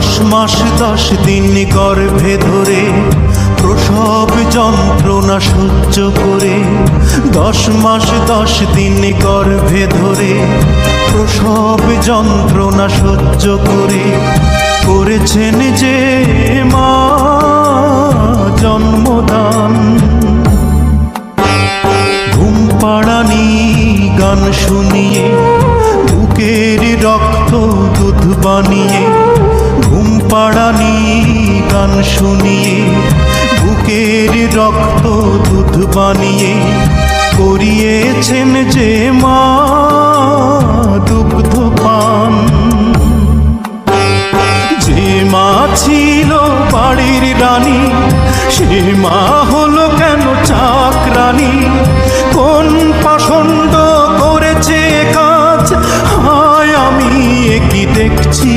10 মাস 10 দিন গর্ভে ধরে প্রসব যন্ত্রণা সহ্য করে, 10 মাস 10 দিন গর্ভে ধরে প্রসব যন্ত্রণা সহ্য করে করেছেন যে মা জন্মদান। ঘুম পাড়ানি গান শুনিয়ে বুকের রক্ত দুধ বানিয়ে, ঘুম পাড়ানি গান শুনিয়ে বুকের রক্ত দুধ বানিয়ে করিয়েছেন যে মা দুগ্ধ পান। যে মা ছিল বাড়ির রানী, সে মা হলো কেন চাকরানী? কোন পাষণ্ড করেছে কাজ, হায় আমি কি দেখছি।